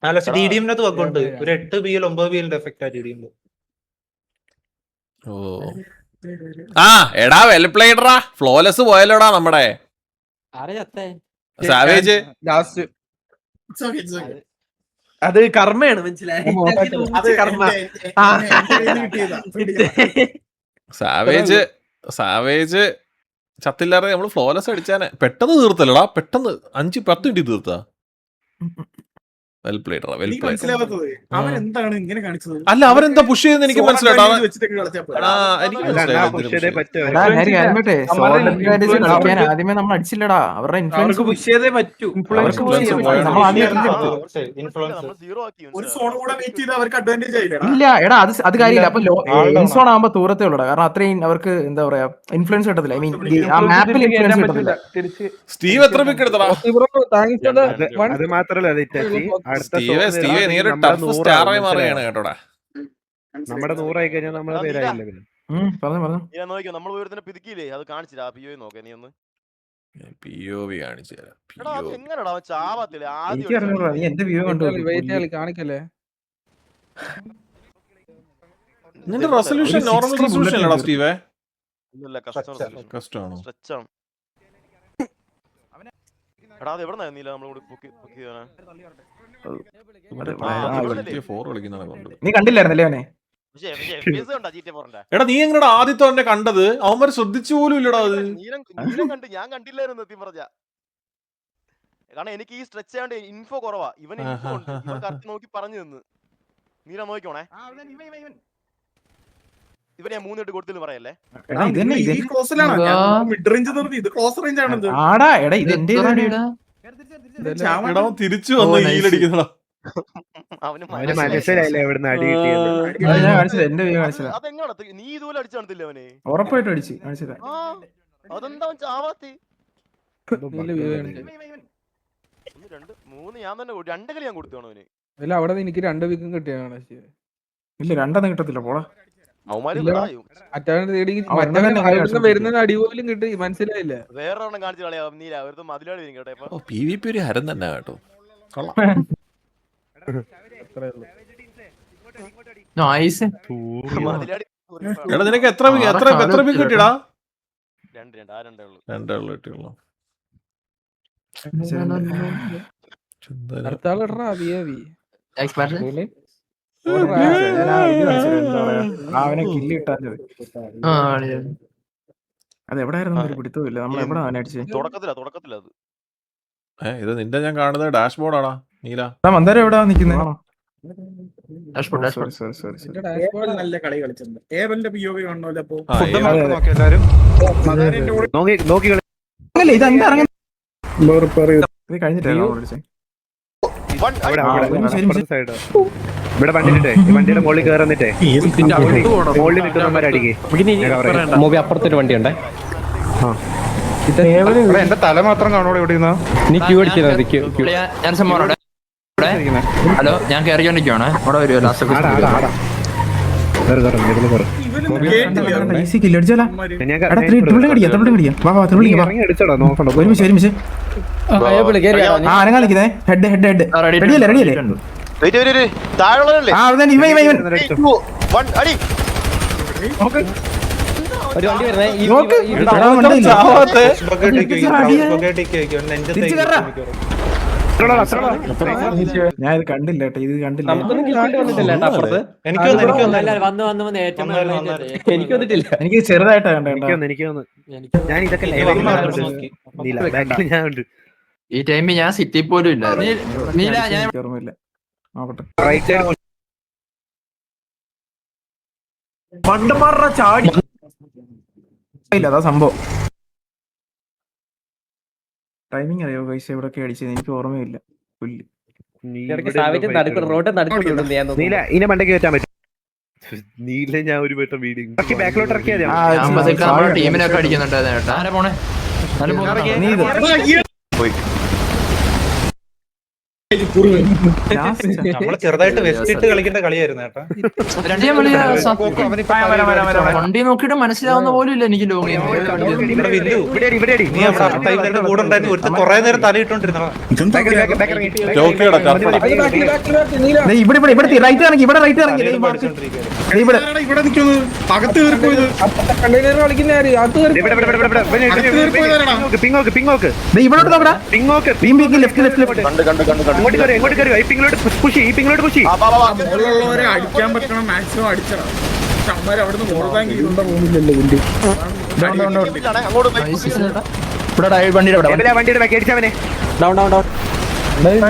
അല്ല പക്ഷെ T D എമ്മിനകത്ത് വെക്കുന്നുണ്ട് ഒരു 8 BL 9 BL എഫക്റ്റ് ആ ടി ഡി എം. ഓ ആ എടാ വെൽ പ്ലേഡറാ, ഫ്ലോലെസ് പോയല്ലോടാ നമ്മുടെ സാവേജ്. ലാസ്റ്റ് അത് കർമ്മയാണ്, മനസ്സിലായി. സാവേജ് ചത്തില്ലാതെ നമ്മള് ഫ്ലോലെസ് അടിച്ചാനെ. പെട്ടെന്ന് തീർത്തല്ലടാ, പെട്ടെന്ന് 5-10 മിനിറ്റ് തീർത്താ. വെൽ പ്ലേഡറാ, വെൽ പ്ലേഡ്. അവൻ എന്താണ് ഇങ്ങനെ കാണിച്ചത്? അല്ല അവരെന്താ പുഷ് ചെയ്തെന്ന് എനിക്ക് മനസ്സിലായിട്ടാ. ആദ്യമേ നമ്മൾ അടിച്ചില്ലടാ, അവരുടെ ഇൻഫ്ലുവൻസ് പുഷ് ചെയ്തേ പറ്റൂ. ഒരു സോൺ കൂടെ വെയിറ്റ് ചെയ്ത് അവർക്ക് അഡ്വാൻറ്റേജ് ആയില്ല. ഇല്ല എടാ, അത് കാര്യമില്ല. അപ്പൊ ഇൻസോൺ ആകുമ്പോ ദൂരത്തേ ഉള്ളൂ, കാരണം അത്രയും അവർക്ക് എന്താ പറയാ ഇൻഫ്ലുവൻസ് കിട്ടത്തില്ല. ഐ മീൻ ആ മാപ്പിൽ ഇൻഫ്ലുവൻസ് കിട്ടത്തില്ല. സ്റ്റീവ് എത്ര പിക്ക് എടുത്തടാ? അത് മാത്രല്ല സ്റ്റീവ് നീ ഒരു ടഫ് സ്റ്റാറായി മാറുകയാണ് കേട്ടോടാ. നമ്മുടെ 100 ആയി കഴിഞ്ഞാൽ നമ്മളെ പേരായില്ല. നമ്മൾ പിതുക്കിയില്ലേ, അത് കാണിച്ചില്ല. നീ ഒന്ന് POV കാണിച്ചു തരാം. എങ്ങനെടാ ചാവത്തില്ല നീ എന്റെ വ്യൂ കണ്ടു കാണിക്കല്ലേ? നിന്റെ റെസൊല്യൂഷൻ നോർമൽ റെസൊല്യൂഷൻ അല്ലടാ സ്റ്റീവേ? കഷ്ടമാണോ? എടാ അത് എവിടെ നീല നമ്മളോട് നീ കണ്ടില്ലായിരുന്നല്ലേ അവനെ? എടാ നീ എങ്ങനെയാ ആദ്യത്തെ അവന്റെ കണ്ടത്? അവന്മാര് ശ്രദ്ധിച്ചു പോലും ഇല്ലടാ അത്. ഞാൻ കണ്ടില്ലായിരുന്നു സത്യം പറഞ്ഞ. കാരണം എനിക്ക് ഈ സ്ട്രെച്ച് ആയതുകൊണ്ട് ഇൻഫോ കുറവാ. ഇവൻ ഇൻഫോ ഉണ്ട്, ഇവൻ കറക്റ്റ് നോക്കി പറഞ്ഞു തന്നു. നീല നോക്കിക്കോണേ, ഇവനെ ഞാൻ 3 ഇട്ട് കൊടുത്തെന്ന് പറയല്ലേ. തിരിച്ചു വന്നു ഈലടിക്കുന്നടാ. മനസ്സിലായില്ല എവിടുന്ന് അടി കിട്ടിയത്. അതെങ്ങനെ നീ ഇതുപോലെ അടിച്ചു കാണത്തില്ല അവനെ? ഉറപ്പായിട്ടും അടിച്ചു. അതെന്താ ചാവാത്തി? 1 2 3 ഞാൻ തന്നെ 2 കളി ഞാൻ കൊടുത്തു അവന്. അല്ല അവിടെ എനിക്ക് 2 വീക്കും കിട്ടിയാണ്. ഇല്ല 2 കിട്ടത്തില്ല പോളാ. വരുന്ന അടി പോലും കിട്ടി, മനസ്സിലായില്ല. വേറെ ഒരെണ്ണം കാണിച്ചു കളയാ നീല, അവരുടെ മതിലാളി വരും കേട്ടോ. PvP ഒരു ഹരം തന്നെ കേട്ടോ. എടാ നിനക്ക് എത്ര പിക്ക് കിട്ടിയടാ? 2 ഉള്ളു കിട്ടിയുള്ളൂ. അവനെ കില്ല് കിട്ടാഞ്ഞത് അത് എവിടെയായിരുന്നു പിടുത്തമില്ല. നമ്മൾ എവിടെ അവനെ അടിച്ചത്? തുടക്കത്തില അത്. ഇത് നിന്റെ ഞാൻ കാണുന്നത് ഡാഷ്ബോർഡ് ആടാ നീല. മന്ദാരം എവിടാ നിക്കുന്നത്? നല്ല കളി കളിച്ചിട്ടുണ്ട്. ഏവന്റെ POV കാണണമല്ലോ. അപ്പൊ ഇത് കഴിഞ്ഞിട്ടായിരുന്നു ഇവിടെ വണ്ടിട്ടേ വണ്ടിയുടെ മുകളിൽ കയറുന്നിട്ടേ മുകളിൽ നിൽക്കുന്നവരടിക്കേ. അപ്പുറത്തൊരു വണ്ടി ഉണ്ടേ. എന്റെ തല മാത്രം കാണോടെ ഇവിടെ നീ ക്യൂ അടിച്ചത്. ഹലോ, ഞാൻ കയറിക്കൊണ്ടിരിക്കുവാണ്. അവിടെ വരുമോ ഒരു വണ്ടി വരുന്നേ. ഞാൻ ഇത് കണ്ടില്ല കേട്ടോ, ഇത് കണ്ടില്ല. എനിക്ക് വന്നിട്ടില്ല. എനിക്ക് ചെറുതായിട്ടാ കണ്ടേ. ഞാൻ ഇതൊക്കെ ഈ ടൈമിൽ ഞാൻ സിറ്റി പോലും ഇല്ല. ഓർമ്മയില്ല. നോക്കട്ടെ. മണ്ടന്മാരുടെ ചാടി ഇല്ല, അതാ സംഭവം. ടൈമിംഗ് അറിയോ പൈസ എവിടൊക്കെ അടിച്ചത്? എനിക്ക് ഓർമ്മയില്ല. പുല്ല് നീല ഇനെ മണ്ടയ്ക്ക് വെച്ചാൻ പറ്റും. നീല ഞാൻ ഒരു വട്ടം വീഡിയോ ബാക്കിലോട്ട് ഇറക്കിയാൽ ടീമിനൊക്കെ അടിക്കുന്നുണ്ട്. നമ്മള് ചെറുതായിട്ട് വെസ്റ്റ് ഇട്ട് കളിക്കേണ്ട കളിയായിരുന്നു കേട്ടോ. വണ്ടി നോക്കിയിട്ട് മനസ്സിലാവുന്ന പോലും ഇല്ല എനിക്ക് ലോഗ് ഇവിടെ വില്ലു, നീ അവിടെ ആ ടൈമിന്റെ കൂടെ ഉണ്ടായിരുന്നു. ഒരുത്ത കൊറേ നേരം തലയിട്ടോണ്ടിരുന്നോ. ടോക്കിയോടെ ടർഫ് ഇവിടെ ഇവിടെ ഇവിടെ റൈറ്റ് ഇറങ്ങി, ഇവിടെ റൈറ്റ് ഇറങ്ങി. ഇവിടെ ഇവിടെ നിൽക്കുന്നു, അകത്ത് കയറിപ്പോയത്. കണ്ടെയ്നർ കളിക്കുന്ന ആര് അത് ഇവിടോട്ട് നോക്കടാ. Left left left. മുകളിലുള്ളവരെ അടിക്കാൻ പറ്റണം, മാക്സിമം അടിച്ചണം. പക്ഷെ അമ്മമാര് അവിടുന്ന് ഓർക്കാൻ പോകുന്നില്ലല്ലോ വണ്ടി. ഇവിടെ വണ്ടിയുടെ ബാക്കി അടിച്ചവനെ ഡൗൺ ഡൗൺ ഡൗൺ.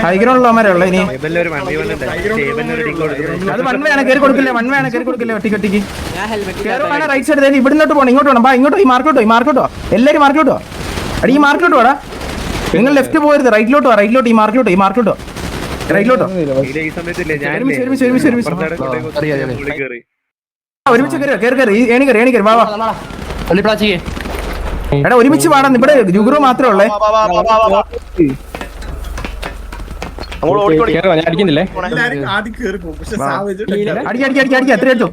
ഹൈഗ്രൗണ്ടുള്ളവന്മാരുള്ള ഇനി ഒരു വണ്ടി വന്നിട്ടുണ്ട് അത് വൺ വേണം, കയറി കൊടുക്കില്ല. വൺ വേണം, കയറി കൊടുക്കില്ല. ഒട്ടിക്ക് ഒട്ടിക്ക് റൈറ്റ് സൈഡ്. ഇവിടുന്നോട്ട് പോകണം, ഇങ്ങോട്ട് പോകണം. ഇങ്ങോട്ടോ, ഈ മാർക്കോട്ടോ, ഈ മാർക്കോട്ടോ. എല്ലാരും മാർക്കോട്ടോ. അടി ഈ മാർക്കോട്ടോ വാടാ. നിങ്ങൾ ലെഫ്റ്റ് പോകരുത്, റൈറ്റിലോട്ടോ, റൈറ്റിലോട്ട്. ഈ മാർക്കോട്ടോ, ഈ മാർക്കോട്ടോ, റൈറ്റിലോട്ടോ. ഈ സമയത്തില്ലേ ഞാൻ ഒരുമിച്ച് കയറി കയറി കയറി ഏണി കയറി ഏണി കയറി. വാ വാ എടാ, ഒരുമിച്ച് പാടാം. ഇവിടെ ജുഗുറു മാത്രമേ ഉള്ളേ. കേറുവാ, ഞാൻ അടിക്കുന്നില്ലേ. എല്ലാരും ആദ്യം കയറി പോകും. പക്ഷെ സാവേജ് അടിക്കി അടിക്കി അടിക്കി അടിക്കി. എത്ര എടുത്തു?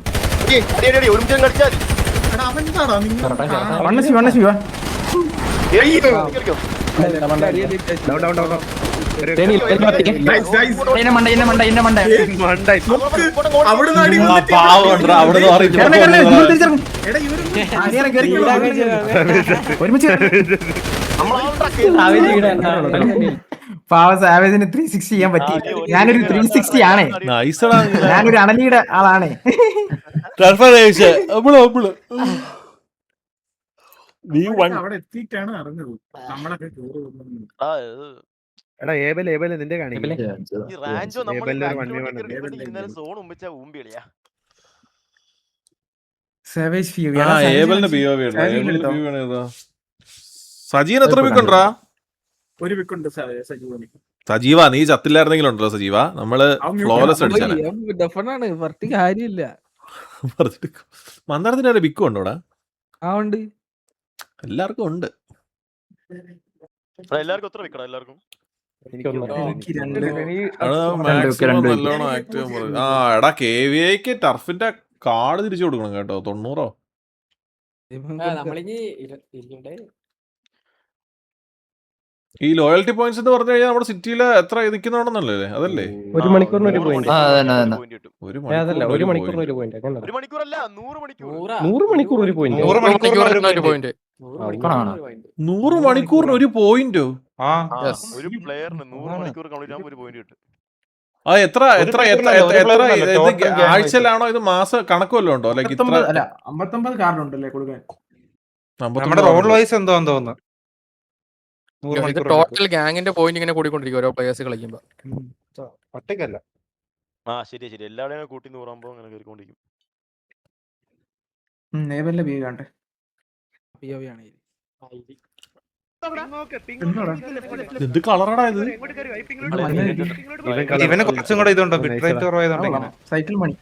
അവന്താടാ നിങ്ങൾ വണ്ണ ശിവ. അവിടുന്ന് അടി പാവണ്ടാ അവിടുന്ന് ഒരുമിച്ച് പാവ സാവേജിന് 360 ചെയ്യാൻ പറ്റി. ഞാനൊരു 360 ആണ്. നൈസടാ. ഞാനൊരു അണലിയുടെ ആളാണ്. അവിടെ എത്തിയിട്ടാണ് അറിഞ്ഞത് നമ്മളൊക്കെ ടൂറ് പോകുന്നത്. എടാ ഏബൽ നിന്റെ കാണിക്കും സാവേജ് ഫീവ്. ഏബലിന്റെ POV ഉണ്ട്. സജീവൻ എത്ര വിക്കണ്ടാ? ഒരു വിക്കുണ്ട് സജീവന്. സജീവ നീ ചത്തില്ലായിരുന്നെങ്കിലും ഉണ്ടല്ലോ സജീവ. നമ്മള് ഫ്ലോലെസ് അടിച്ചാണ്. കാര്യമില്ല. മന്ദാരത്തിന്റെ ഒരു ബിക്കും ഉണ്ടോടാ? ആ ഉണ്ട്, എല്ലാവർക്കും ഉണ്ട്. എല്ലാവർക്കും എത്ര വിക്കണം? എല്ലാവർക്കും നല്ലോണം ആക്റ്റീവ്. ആ എടാ KVIക്ക് ടർഫിന്റെ കാർഡ് തിരിച്ചു കൊടുക്കണം കേട്ടോ. 90. ഈ ലോയൽറ്റി പോയിന്റ്സ് എന്ന് പറഞ്ഞു കഴിഞ്ഞാൽ നമ്മുടെ സിറ്റിയില് എത്ര നിൽക്കുന്നതാണെന്നല്ലേ? അതല്ലേ 1 മണിക്കൂറിന് ഒരു പോയിന്റ്. അതല്ല, 1 ഒരു മണിക്കൂറിന് ഒരു പോയിന്റ്. 1 മണിക്കൂറല്ല 100 മണിക്കൂർ. 100 മണിക്കൂർ ഒരു പോയിന്റ്. 100 മണിക്കൂറിന് ഒരു പോയിന്റ്. 100 മണിക്കൂറിന് ഒരു പോയിന്റോ? ആ ഒരു പ്ലെയറിന് 100 മണിക്കൂർ കംപ്ലീറ്റ് ആകുമ്പോൾ ഒരു പോയിന്റ് കിട്ടും. ആ എത്ര എത്ര എത്ര എത്ര ആഴ്ചയിലാണോ ഇത്? മാസം കണക്ക് വല്ലതും ഉണ്ടോ? ലൈക്ക് ഇത്ര 59 കാർഡ് ഉണ്ടല്ലേ കൊടുക്കാൻ. നമ്മുടെ റോൾ വൈസ് എന്തോന്ന് തോന്നുന്നു. ടോട്ടൽ ഗാങ്ങിന്റെ പോയിന്റ് ഇങ്ങനെ കൂടിക്കൊണ്ടിരിക്കും ഓരോ പ്ലേയേഴ്സ് കളിക്കുമ്പോ. ഒറ്റയ്ക്കല്ല. ആ ശരി ശരി, എല്ലാവരെയും കൂട്ടി 100 ആകുമ്പോൾ അങ്ങനെ കയറിക്കൊണ്ടിരിക്കും. നേബലിന്റെ വ്യൂ കാണട്ടെ. എന്ത് കളറാടാ ഇത്? ഇവന് കുറച്ചും കൂടെ ഇതുണ്ടോ, ബിറ്റ് റേറ്റ് കുറവായതുകൊണ്ട് ഇങ്ങനെ. സൈക്കിൾ മണി.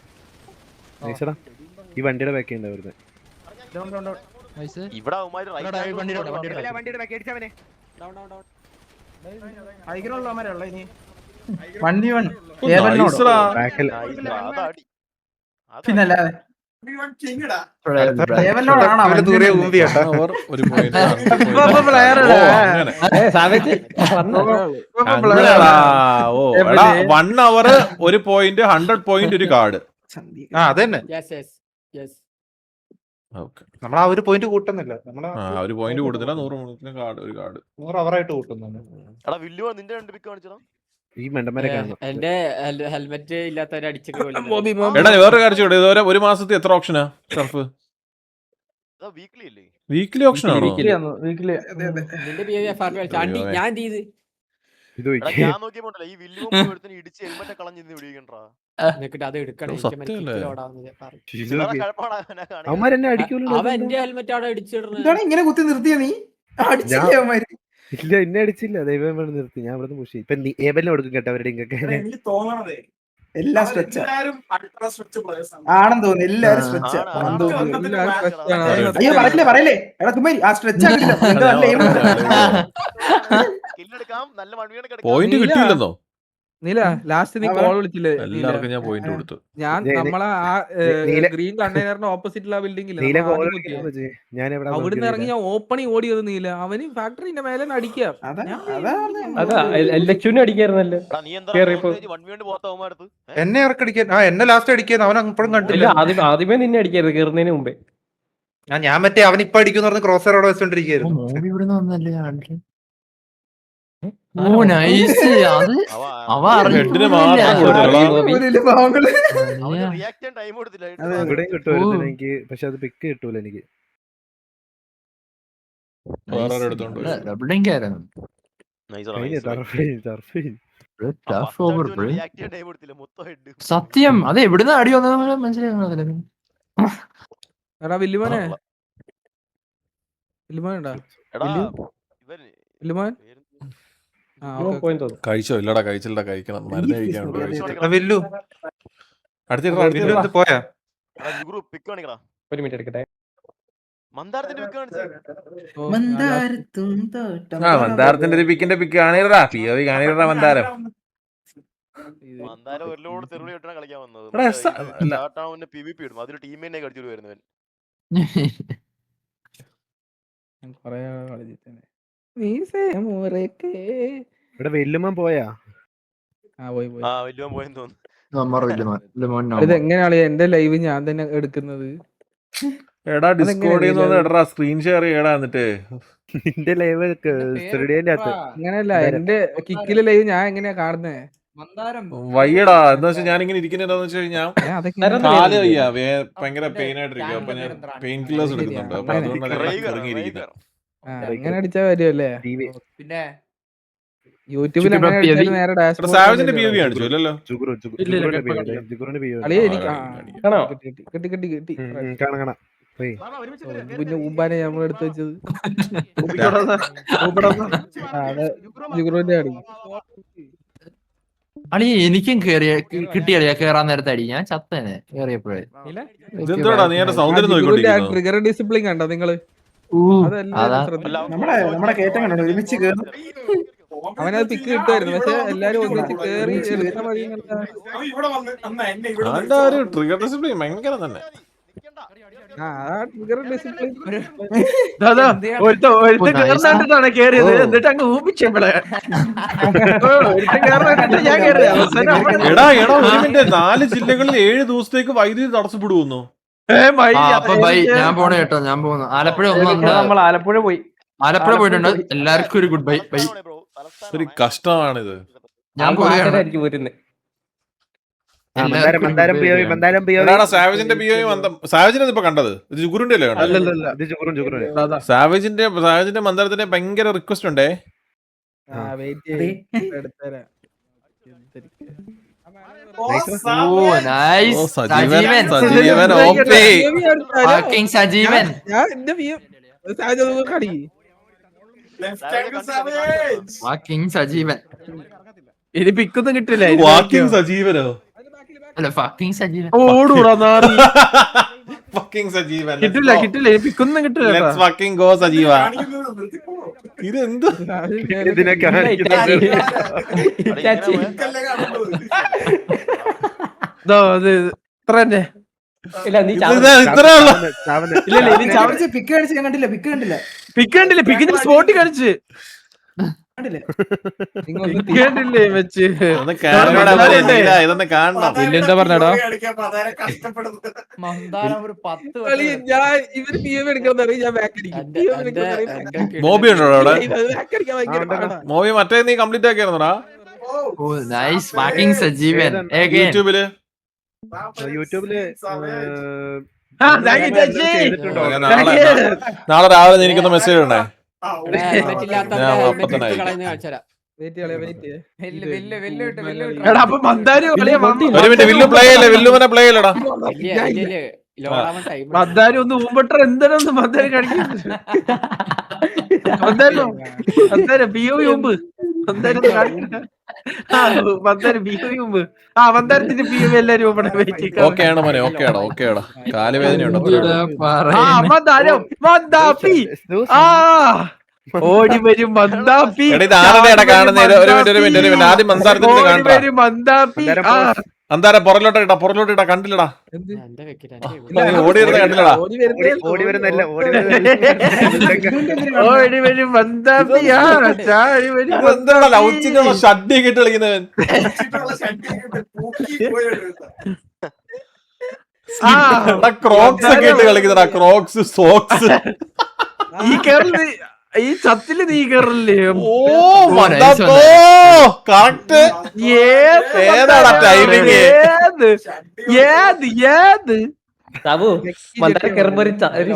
ഈ വണ്ടിയുടെ ബാക്കി എന്താ വരുന്നത്? ഇവിടെ അവന്മാര് വണ്ടിയുടെ ബാക്കി അടിച്ചവനെ ഹൈഗ്രൗണ്ടുള്ളവന്മാരുള്ള ഇനി 1v1 നൈസടാ. പിന്നല്ലാതെ ദൂരെ ഊമ്പി കേട്ടോ. ഒരു പോയിന്റ്. സാവേജ് ഓ എടാ 1 hour ഒരു പോയിന്റ്, 100 പോയിന്റ് ഒരു കാർഡ്. ആ അതന്നെ. നമ്മൾ ആ ഒരു പോയിന്റ് കൂട്ടുന്നില്ല. നമ്മള് ഒരു പോയിന്റ് കൂടുന്നില്ല. 100 കാർഡ്, ഒരു കാർഡ് 100 അവറായിട്ട് കൂട്ടുന്നുണ്ട്. എടാ വില്ലു നിന്റെ 2 പിക്ക് കാണിച്ചടാ. ഈ മണ്ടന്മാരെ കാണണം. എന്റെ ഹെൽമെറ്റ് ഇല്ലാത്തവരെ അടിച്ചൊക്കെ എടാ വേറെ കാര്യം ചോദിച്ചു. ഇതുവരെ ഒരു മാസത്തെ എത്ര ഓപ്ഷനാ ടർഫ്? വീക്ക്ലി അല്ലേ? വീക്ക്ലി ഓപ്ഷൻ ആണോ? ഞാൻ ചെയ്ത് ഇത് ഞാൻ നോക്കിയപ്പോണ്ടല്ലോ ഈ വില്ലു ഒരുത്തനെ ഇടിച്ച് ഹെൽമെറ്റ് കളഞ്ഞിന്ന് വിളിക്കണ്ടാ. എന്നിട്ട് അത് എടുക്കണം. അവന്മാരെന്നെ അടിക്കൂലോ. അവൻ എന്റെ ഹെൽമെറ്റ് അവിടെ ഇടിച്ചിടുന്നത്. ഇതാണ് ഇങ്ങനെ കുത്തി നിർത്തിയ നീ അടിച്ചില്ലേ അവന്മാര്? ഇല്ല എന്നെ അടിച്ചില്ല, ദൈവം നിർത്തി. ഞാൻ ഇവിടെ പുഷ് ഇപ്പൊ ഏബലിനെ കൊടുക്കും കേട്ടോ അവരുടെ ഇങ്ങൊക്കെ. എനിക്ക് തോന്നണതേ എല്ലാം സ്ട്രെച്ച് എല്ലാരും അൾട്രാ സ്ട്രെച്ച് പ്ലേയേഴ്സ് ആണ്. ആണെന്ന് തോന്നുന്നു. എല്ലാരും സ്ട്രെച്ച്. അയ്യോ പറയല്ലേ പറയല്ലേ. എടാ കുമാരി ആ സ്ട്രെച്ച് ആക്കില്ല. കില്ലെടുക്കാം, നല്ല മൺവീണ് പോയിന്റ് കിട്ടിയില്ലെന്നോ? നീല ലാസ്റ്റ് നീ കോൾ വിളിച്ചില്ലേ എല്ലാവർക്കും ഞാൻ പോയിന്റ് കൊടുത്തു. ഞാൻ നീല- നമ്മളെ ആ നീല- ഗ്രീൻ കണ്ടെയ്നറിന്റെ ഓപ്പോസിറ്റുള്ള ബിൽഡിംഗിൽ നീല കോൾ ഞാൻ എവിടെ അവിടുന്ന് ഇറങ്ങി ഞാൻ ഓപ്പണിങ് ഓടിയത് നീല അവന് ഫാക്ടറിന്റെ മേലെ അടിക്കാം അതാ ലക്ഷ്മിനെ അടിക്കായിരുന്നല്ലോ. എടാ, നീ എന്താ കേറിയപ്പോ. 1v1 പോകാത്ത അവന്മാരടുത്ത്? എന്നെ ഇറക്കടിക്കാൻ എന്നെ ലാസ്റ്റ് അടിക്കാൻ അവൻ അപ്പോഴും കണ്ടില്ല. ആദ്യമേ നിന്നെ അടിക്കായിരുന്നു കേറുന്നതിന് മുമ്പേ. ഞാൻ മറ്റേ അവൻ ഇപ്പൊ അടിക്കുന്ന പറഞ്ഞ് ക്രോസ് അവിടെ വെച്ചോണ്ടിരിക്കുന്നു. ഹെഡിന് മാത്രം കൊടുത്തടാ. അവന് റിയാക്ട് ചെയ്യാൻ ടൈം കൊടുത്തില്ല. ഇവിടെയും കിട്ടുമായിരുന്നു എനിക്ക്, പക്ഷെ അത് പിക്ക് കിട്ടൂല എനിക്ക്. വേറെ ആരും എടുത്തോണ്ട് പോയി. Nice ആണ്, കഴിഞ്ഞ nice ആണ്. ടർഫ് First അടിച്ചവന് react ചെയ്യാൻ time കൊടുത്തില്ല, മൊത്തം head. സത്യം അത് എവിടുന്ന് അടി വന്നത് മനസ്സിലാകുന്നില്ല. എടാ വില്ലുമോനെ വില്ലുമോനുണ്ടാ എടാ, വില്ലു? ഇവന് വില്ലുമോൻ ആ ഓക്കെ പോയിന്റ് തോന്നുന്നു. കഴിച്ചോ? ഇല്ലടാ കഴിച്ചില്ല, കഴിക്കണം. മരുന്ന് കഴിക്കാനുണ്ട്. കഴിച്ചിട്ട് വില്ലു അടുത്തിട്ട് പോയാ എടാ, യുഗ്രു pick കാണിക്കടാ. ഒരു മിനിറ്റ് എടുക്കട്ടെ. മന്ദാരത്തിന്റെ pick കാണിച്ച്. മന്ദാരത്തിന്റെ ഒരു പിക്കിന്റെ പിക്ക് കാണിടാ. POV കാണിടാ മന്ദാരം. മന്ദാരം ഒരു ലോഡ് തെരുവിളി ഇട്ടാണ് കളിക്കാൻ വന്നത്. എടാ, അല്ല. സ്റ്റാർട്ടാവുന്ന PVP ഇടും, അതിൽ ടീമിനെ കടിച്ചിട്ട് വരുന്നവൻ. കൊറേ കളിച്ചിട്ട് ഇവിടെ വെല്ലുമ്മൻ പോയാ? ആ പോയി പോയി ആ, വലിയ പോയെന്ന് തോന്നുന്നു. ഇത് എങ്ങനെയാണ് എന്റെ ലൈവ് ഞാൻ തന്നെ എടുക്കുന്നത്? എടാ ഡിസ്കോഡിൽ നിന്ന് എടാ സ്ക്രീൻ ഷെയർ ചെയ്യടാ. എന്നിട്ട് നിന്റെ ലൈവ് സ്റ്റുഡിയോന്റെ അകത്ത്. അങ്ങനെയല്ല എന്റെ കിക്കിലെ ലൈവ് ഞാൻ എങ്ങനെയാ കാണുന്നേ? വയ്യടാ. എന്താ വെച്ചാൽ ഞാനിങ്ങനെ ഇരിക്കുന്നത് എന്താന്ന് വെച്ച് കഴിഞ്ഞാൽ കാല് വയ്യ, ഭയങ്കര പെയിൻ ആയിട്ടിരിക്കും. അപ്പൊ ഞാൻ പെയിൻ കില്ലേഴ്സ് എടുക്കുന്നുണ്ട്. അപ്പൊ അതുകൊണ്ടാണ് ഇറങ്ങിയിരിക്കുന്നത്. അങ്ങനെ അടിച്ചാ വരുമല്ലേ? പിന്നെ യൂട്യൂബിൽ അങ്ങനെ അടിച്ചാൽ നേരെ ഡാഷ്ബോർഡിൽ സാവജിന്റെ POV കാണിച്ചു ഇല്ലല്ലോ? ജുഗുറിന്റെ അളിയെ എനിക്ക് കാണോ? കിട്ടി കിട്ടി കിട്ടി കാണാം കാണാം. പോയി. പിന്നെ ഊമ്പാനെ നമ്മൾ എടുത്ത് വെച്ചത് ജുഗ്രുവിന്റെ അടി. അളി എനിക്കും കിട്ടിയ കേറാൻ നേരത്തെ അടി ഞാൻ ചത്തനെ കേറിയപ്പോഴേ. ഇതെന്തോടാ നീ എന്റെ സൗന്ദര്യം നോക്കിക്കൊണ്ടിരിക്കുന്നു? ട്രിഗർ ഡിസിപ്ലിൻ കണ്ടോ നിങ്ങള്? അതാ. നമ്മുടെ കയറ്റം കണ്ടോ ഒരുമിച്ച് കേറും. അവനത് പിക്ക് കിട്ടുമായിരുന്നു, പക്ഷെ എല്ലാരും ഒന്നിച്ച് കേറി എടുത്ത മതി. ആണ്ടാ ഒരു ട്രിഗർ ഡിസിപ്ലിൻ ഭയങ്കര തന്നെ. ട്രിഗർ ഡിസിപ്ലിൻ കേറിട്ടാണ് കേറിയത്, എന്നിട്ട് അങ്ങ് ഊപ്പിച്ചപ്പോഴേ ഞാൻ കേറിയ എടാ ഒരു മിനിറ്റ്, 4 ജില്ലകളിൽ 7 ദിവസത്തേക്ക് വൈദ്യുതി തടസ്സപ്പെടുന്നു. ഞാൻ പോണ കേട്ടോ, ഞാൻ പോകുന്നു. ആലപ്പുഴ നമ്മൾ ആലപ്പുഴ പോയി. ആലപ്പുഴ പോയിട്ടുണ്ട്. എല്ലാവർക്കും ഒരു ഗുഡ് ബൈ. ബൈ. ഒരു കഷ്ടമാണിത്. ഞാൻ പോയിരിക്കും വരുന്നത്. സാവേജിന്റെ POV സാവേജിനെ ഇപ്പൊ കണ്ടത്? ഇത് ജുഗുറിന്റെ അല്ലേ കണ്ടത്? സാവേജിന്റെ മന്ദാരത്തിന്റെ ഭയങ്കര റിക്വസ്റ്റ് ഉണ്ടേ. സജീവൻ സജീവൻ ഇനി പിക്കൊന്നും കിട്ടില്ല. വാക്കിംഗ് സജീവനോ? അല്ല ഫക്കിംഗ് സജീവൻ. ഓടൂടാ ഫക്കിംഗ് സജീവൻ. കിട്ടില്ല കിട്ടില്ല, ഇനി പിക്കൊന്നും കിട്ടില്ല. ലെറ്റ്സ് ഫക്കിംഗ് ഗോ സജീവ. ഇതെന്ത് ഇത്ര തന്നെ. ഇല്ല നീ പിക്ക് കാണിച്ച് ഞാൻ കണ്ടില്ല. പിക്ക് കണ്ടില്ല. പിക്ക് കണ്ടില്ല, പിക്കിന്റെ സ്പോട്ടിൽ കാണിച്ച് കണ്ടില്ലേ വെച്ച്. ഇതൊന്ന് കാണണം. എന്താ പറഞ്ഞടാ? മന്ദാരം ഒരു 10 ഞാൻ ഇവര് POV എടുക്കാന്നറിയ ഞാൻ ബാക്ക് അടിക്കും. മോബി ഉണ്ടോ അവിടെ? ബാക്ക് അടിക്കാൻ ഭയങ്കര പാടാ. മോബി മറ്റേ നീ കംപ്ലീറ്റ് ആക്കിയായിരുന്നോടാ? Nice fucking Sajeevan. യൂട്യൂബില് നാളെ രാവിലെ എനിക്കൊന്ന് മെസ്സേജ് ഉണ്ടേ. ഒരു മിനിറ്റ്, വില്ലു പ്ലേ അല്ലേ? വില്ലുമനെ പ്ലേ അല്ലടാ. മന്ദാരം ഒന്ന് ഊമ്പട്ടർ എന്താണെന്ന് മന്ദാരം കാണിക്കുന്നത്. മന്ദാരം POV മുമ്പ് മന്ദാരത്തിന്റെ POV എല്ലാരും ഓക്കെയാണ് മോനെ, ഓക്കെയാടാ ഓക്കെയാടാ. കാലുവേദനയുണ്ടോ? ഓടി വരും മന്ദാപ്പി. എടാ ഇത് ആരുടെയാടാ കാണുന്നത്? ഒരു മിനിറ്റ് ആദ്യം മന്ദാരത്തിന്റെ കാണാ. മന്ദാപ്പി. മന്ദാര പുറലോട്ട് ഇടാ കണ്ടില്ലടാ. ഓടി വരുന്ന കണ്ടില്ലടാ. ഓടി വരുന്നല്ല ഓടി വരും മന്ദാപ്പി. എന്താടാ ലൗച്ചിനുള്ള ഷഡ്ഡി കേട്ട് കളിക്കുന്നവൻ. ക്രോക്സ് ഒക്കെ ഇട്ട് കളിക്കുന്നടാ. Crocs socks. ഈ ചത്തില് നീ കേറില്ലേ? കറക്റ്റ്. ഏതാടാ ടൈമിങ്? ഏത് സാബു മന്ദാരം കേറുമ്പോ ഒരു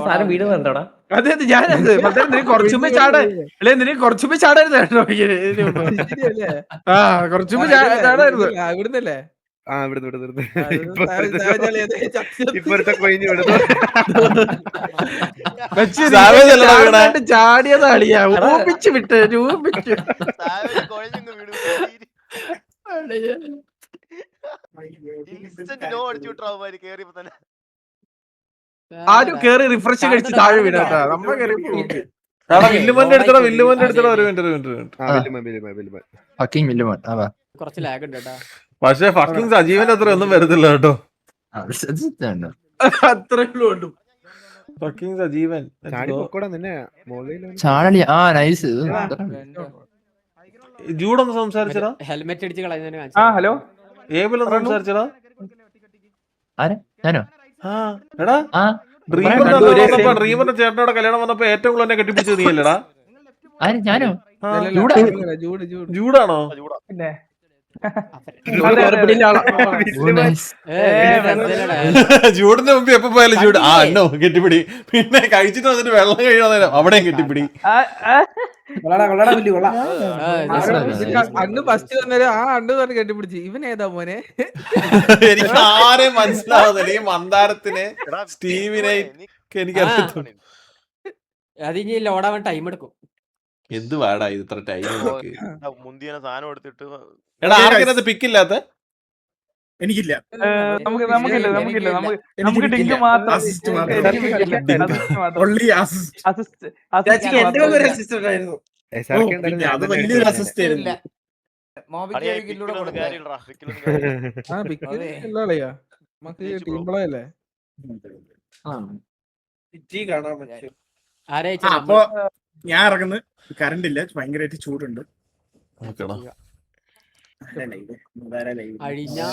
സാധനം വീട് വന്നോടാ. അതെ ഞാനത് നിനക്ക് കുറച്ചുമ്പോ കുറച്ചുമ്പോ ചാടരുത്. കുറച്ചുമ്പോ ചാടരുത്. ഇവിടുന്നല്ലേ ആ ഇവിടുന്ന് ഇപ്പോഴത്തെ കൊയിഞ്ഞു വിടുന്നു. ചാടിയതാളിയാ രൂപിച്ച് വിട്ട് രൂപിച്ച്. ആരും കേറി റിഫ്രഷ് കഴിച്ച് താഴെ വിടാട്ടാ. നമ്മ കേറി വില്ലുമോന്റെ എടുത്തടാ. വില്ലുമോന്റെ എടുത്തടാ. ഒരു മിനിറ്റ്. കുറച്ച് ലാഗ് ഉണ്ട് കേട്ടാ. പക്ഷെ ഫക്കിങ് സജീവന്റെ അത്ര ഒന്നും വരുന്നില്ല കേട്ടോ. അത്രയുള്ളൂ. ഫക്കിങ് സജീവൻ ചാടലി. ആ നൈസ്. ജൂഡൊന്ന് സംസാരിച്ചടാ. ഹെൽമെറ്റ് അടിച്ച് കളയുന്നതിന്. ഹലോ ഏബിലൊന്ന് സംസാരിച്ചടാ. ഞാനോ? എടാ ഡ്രീമറിന്റെ ചേട്ടനോടെ കല്യാണം വന്നപ്പോ ഏറ്റവും കൂടുതൽ എന്നെ കെട്ടിപ്പിടിച്ചത് നീയല്ലടാ. ഞാനോ? ജൂഡാണോ? പിന്നെ ചൂടിന്റെ മുമ്പ് എപ്പോ പോയാലും ചൂട്. ആ അന്നോ കെട്ടിപ്പിടി. പിന്നെ കഴിച്ചിട്ട് വന്നിട്ട് വെള്ളം കഴിയണ അവിടെയും കെട്ടിപ്പിടി. അന്ന് ഫസ്റ്റ് വന്നേരം ആ അണ്ട് പറഞ്ഞ് കെട്ടിപ്പിടിച്ച്. ഇവൻ ഏതാ മോനെ? എനിക്ക് ആരെയും മനസ്സിലാവുന്നില്ല. ഈ മന്ദാരത്തിനെ സ്റ്റീവിനെ എനിക്കറിയാം. അത് ഇനി ലോഡാവാൻ ടൈം എടുക്കും. എന്ത് വേടാ ഇത് ഇത്ര ടൈം? മുന്തിയ സാധനം എടുത്തിട്ട് എടാ ആർക്കത് പിക്കില്ലാത്ത? എനിക്കില്ല. നമുക്ക് ഡിങ്ക് മാത്രം. അത് വലിയൊരു അസിസ്റ്റ് ആയിരുന്നു. നമുക്ക് ടീം പ്ലേ അല്ലേ? അപ്പൊ ഞാൻ ഇറങ്ങുന്നു. കറണ്ട് ഇല്ല, ഭയങ്കരമായിട്ട് ചൂടുണ്ട്. നോക്കടാ. ലൈവ്. അഴിഞ്ഞാ